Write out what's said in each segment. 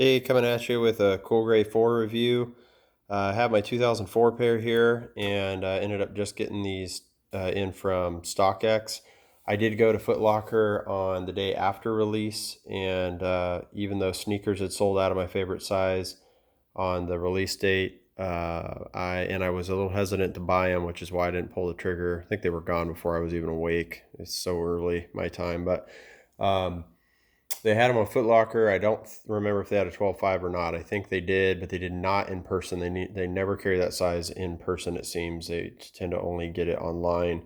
Hey, coming at you with a Cool Gray 4 review. I have my 2004 pair here, and I ended up just getting these in from StockX. I did go to Foot Locker on the day after release, and even though sneakers had sold out of my favorite size on the release date, I was a little hesitant to buy them, which is why I didn't pull the trigger. I think they were gone before I was even awake. It's so early my time, but um, they had them on Foot Locker. I don't remember if they had a 12.5 or not. I think they did, but they did not in person. They never carry that size in person, it seems. They tend to only get it online.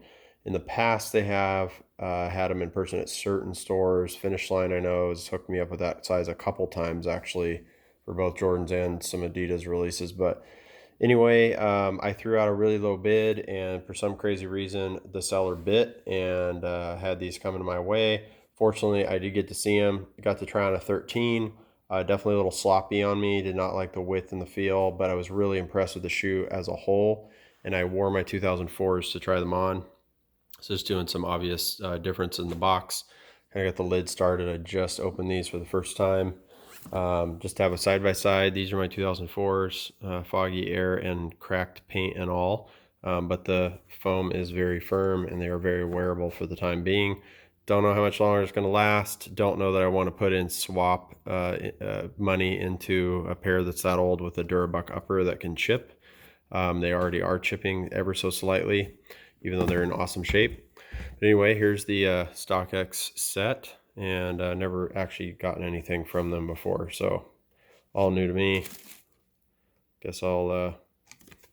In the past, they have had them in person at certain stores. Finish Line, I know, has hooked me up with that size a couple times, actually, for both Jordans and some Adidas releases. But anyway, I threw out a really low bid, and for some crazy reason, the seller bit and had these coming my way. Fortunately, I did get to see them. Got to try on a 13. Definitely a little sloppy on me. Did not like the width and the feel, but I was really impressed with the shoe as a whole. And I wore my 2004s to try them on. So just doing some obvious difference in the box. Kind of got the lid started. I just opened these for the first time. Just to have a side by side. These are my 2004s, foggy air and cracked paint and all. But the foam is very firm and they are very wearable for the time being. Don't know how much longer it's going to last. Don't know that I want to put in swap money into a pair that's that old with a Durabuck upper that can chip. They already are chipping ever so slightly, even though they're in awesome shape. But anyway, here's the StockX set, and never actually gotten anything from them before, so all new to me. Guess I'll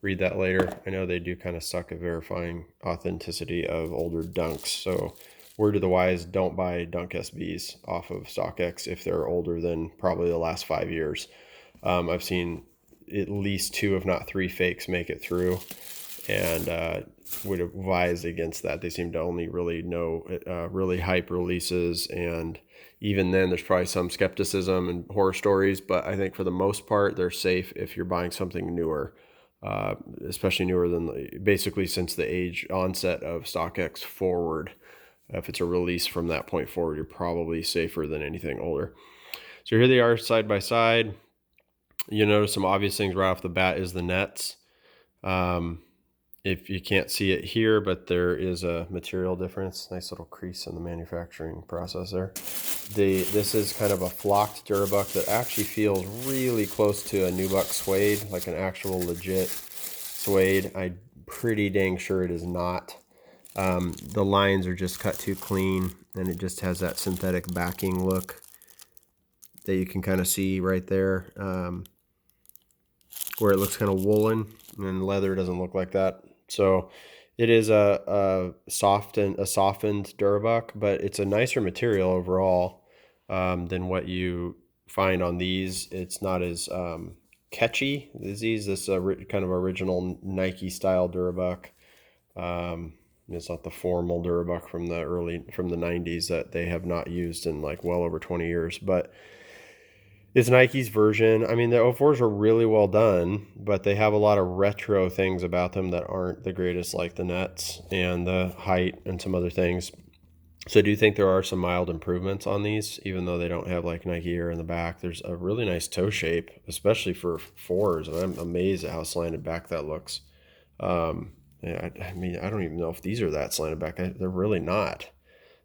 read that later. I know they do kind of suck at verifying authenticity of older dunks, so word to the wise, don't buy dunk SBs off of StockX if they're older than probably the last 5 years. I've seen at least two, if not three, fakes make it through, and would advise against that. They seem to only really know really hype releases, and even then there's probably some skepticism and horror stories, but I think for the most part they're safe if you're buying something newer, especially newer than basically since the age onset of StockX forward. If it's a release from that point forward, you're probably safer than anything older. So here they are side by side. You notice some obvious things right off the bat is the nets. If you can't see it here, but there is a material difference. Nice little crease in the manufacturing process there. This is kind of a flocked Durabuck that actually feels really close to a Nubuck suede, like an actual legit suede. I'm pretty dang sure it is not. The lines are just cut too clean, and it just has that synthetic backing look that you can kind of see right there, where it looks kind of woolen, and leather doesn't look like that. So it is a softened Durabuck, but it's a nicer material overall than what you find on these. It's not as catchy as these. This kind of original Nike style Durabuck. It's not the formal Durabuck from the 90s that they have not used in like well over 20 years, but it's Nike's version. I mean, the 04s are really well done, but they have a lot of retro things about them that aren't the greatest, like the nets and the height and some other things. So I do think there are some mild improvements on these, even though they don't have like Nike Air in the back. There's a really nice toe shape, especially for fours, and I'm amazed at how slanted back that looks. Yeah, I mean, I don't even know if these are that slanted back. They're really not.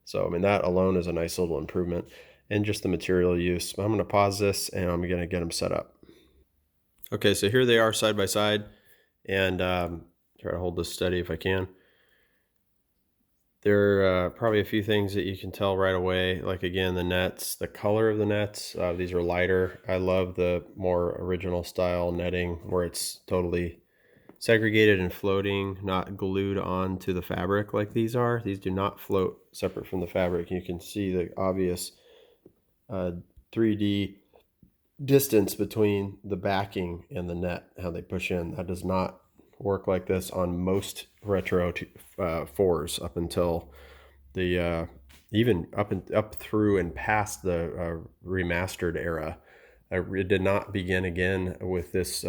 So, I mean, that alone is a nice little improvement, and just the material use. I'm going to pause this and I'm going to get them set up. Okay, so here they are side by side, and try to hold this steady if I can. There are probably a few things that you can tell right away, like again, the nets, the color of the nets. These are lighter. I love the more original style netting where it's totally segregated and floating, not glued onto the fabric like these are. These do not float separate from the fabric. You can see the obvious 3D distance between the backing and the net, how they push in. That does not work like this on most retro fours up until the even up through and past the remastered era. It did not begin again with this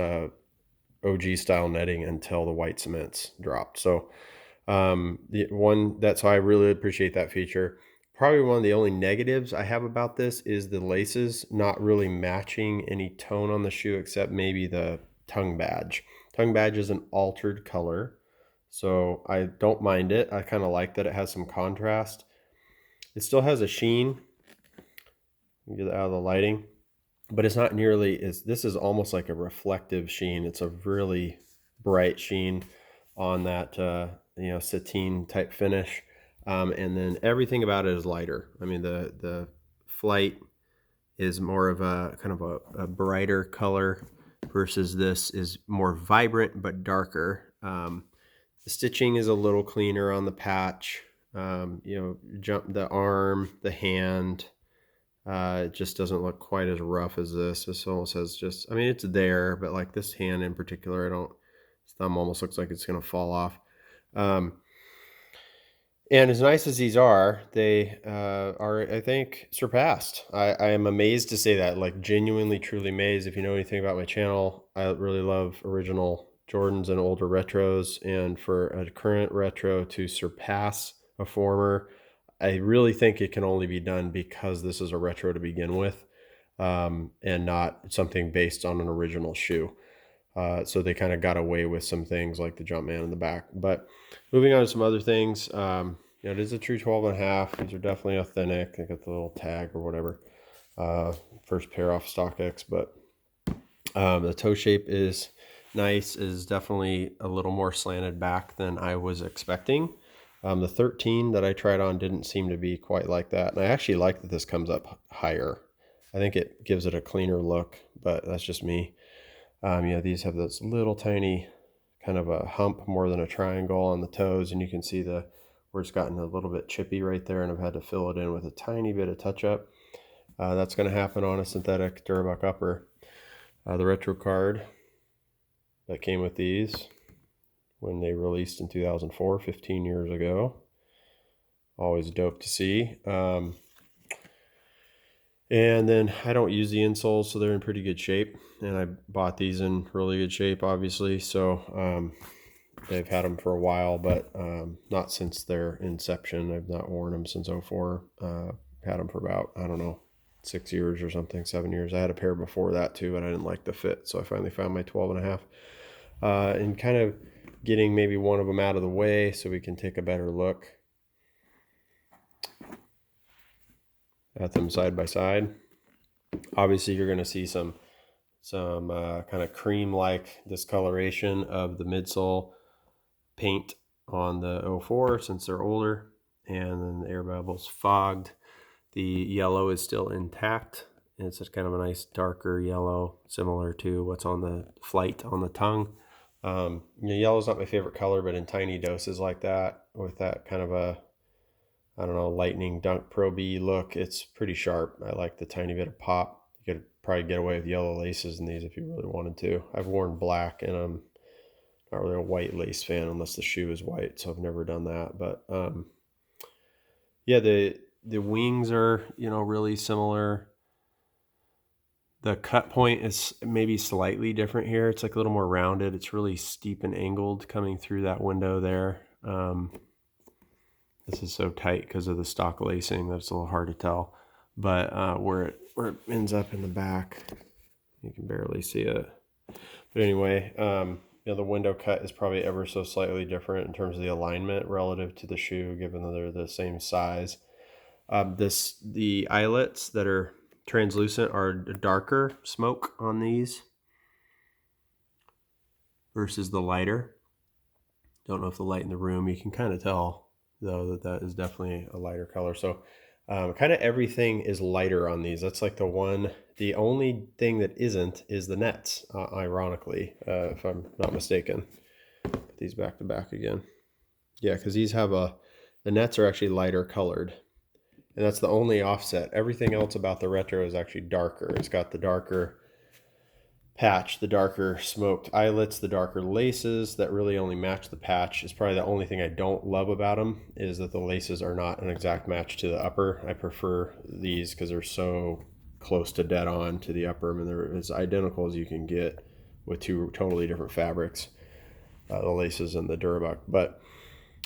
OG style netting until the white cements dropped. So that's why I really appreciate that feature. Probably one of the only negatives I have about this is the laces not really matching any tone on the shoe except maybe the tongue badge. Tongue badge is an altered color, so I don't mind it. I kind of like that it has some contrast. It still has a sheen. Get it out of the lighting, but it's not nearly as, this is almost like a reflective sheen. It's a really bright sheen on that sateen type finish. And then everything about it is lighter. I mean, the flight is more of a kind of a brighter color versus this is more vibrant but darker. The stitching is a little cleaner on the patch. Jump the arm, the hand. It just doesn't look quite as rough as this. This almost has just, I mean, it's there, but like this hand in particular, his thumb almost looks like it's going to fall off. And as nice as these are, they are, I think, surpassed. I am amazed to say that, like genuinely, truly amazed. If you know anything about my channel, I really love original Jordans and older retros. And for a current retro to surpass a former, I really think it can only be done because this is a retro to begin with, and not something based on an original shoe. So they kind of got away with some things like the Jumpman in the back. But moving on to some other things, it is a true 12.5. These are definitely authentic. They got the little tag or whatever. First pair off StockX, but the toe shape is nice. Is definitely a little more slanted back than I was expecting. The 13 that I tried on didn't seem to be quite like that. And I actually like that this comes up higher. I think it gives it a cleaner look, but that's just me. These have this little tiny kind of a hump more than a triangle on the toes, and you can see where it's gotten a little bit chippy right there, and I've had to fill it in with a tiny bit of touch up. That's going to happen on a synthetic Durabuck upper. The retro card that came with these when they released in 2004, 15 years ago. Always dope to see. And then I don't use the insoles, so they're in pretty good shape. And I bought these in really good shape, obviously. So they've had them for a while, but not since their inception. I've not worn them since 04. Had them for about, I don't know, 6 years or something, 7 years. I had a pair before that too, and I didn't like the fit. So I finally found my 12.5. And kind of getting maybe one of them out of the way so we can take a better look at them side by side. Obviously, you're going to see some kind of cream-like discoloration of the midsole paint on the 04 since they're older, and then the air bevel's fogged. The yellow is still intact. It's just kind of a nice darker yellow, similar to what's on the flight on the tongue. Yellow is not my favorite color, but in tiny doses like that, with that kind of a, I don't know, lightning dunk pro B look, it's pretty sharp. I like the tiny bit of pop. You could probably get away with yellow laces in these if you really wanted to. I've worn black, and I'm not really a white lace fan unless the shoe is white, so I've never done that. But yeah, the wings are, really similar. The cut point is maybe slightly different here. It's like a little more rounded. It's really steep and angled coming through that window there. This is so tight because of the stock lacing that it's a little hard to tell. But where it ends up in the back, you can barely see it. But anyway, the window cut is probably ever so slightly different in terms of the alignment relative to the shoe, given that they're the same size. The eyelets that are translucent are darker smoke on these versus the lighter. Don't know if the light in the room, you can kind of tell though that is definitely a lighter color. So kind of everything is lighter on these. That's like the only thing that isn't is the nets, ironically, if I'm not mistaken. Put these back to back again. Yeah, because these have the nets are actually lighter colored. And that's the only offset. Everything else about the retro is actually darker. It's got the darker patch, the darker smoked eyelets, the darker laces that really only match the patch. Is probably the only thing I don't love about them, is that the laces are not an exact match to the upper. I prefer these because they're so close to dead on to the upper. I mean, they're as identical as you can get with two totally different fabrics, the laces and the Durabuck. But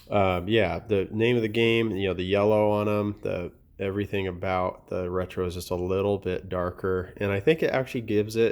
yeah, the name of the game, the yellow on them, everything about the retro is just a little bit darker, and I think it actually gives it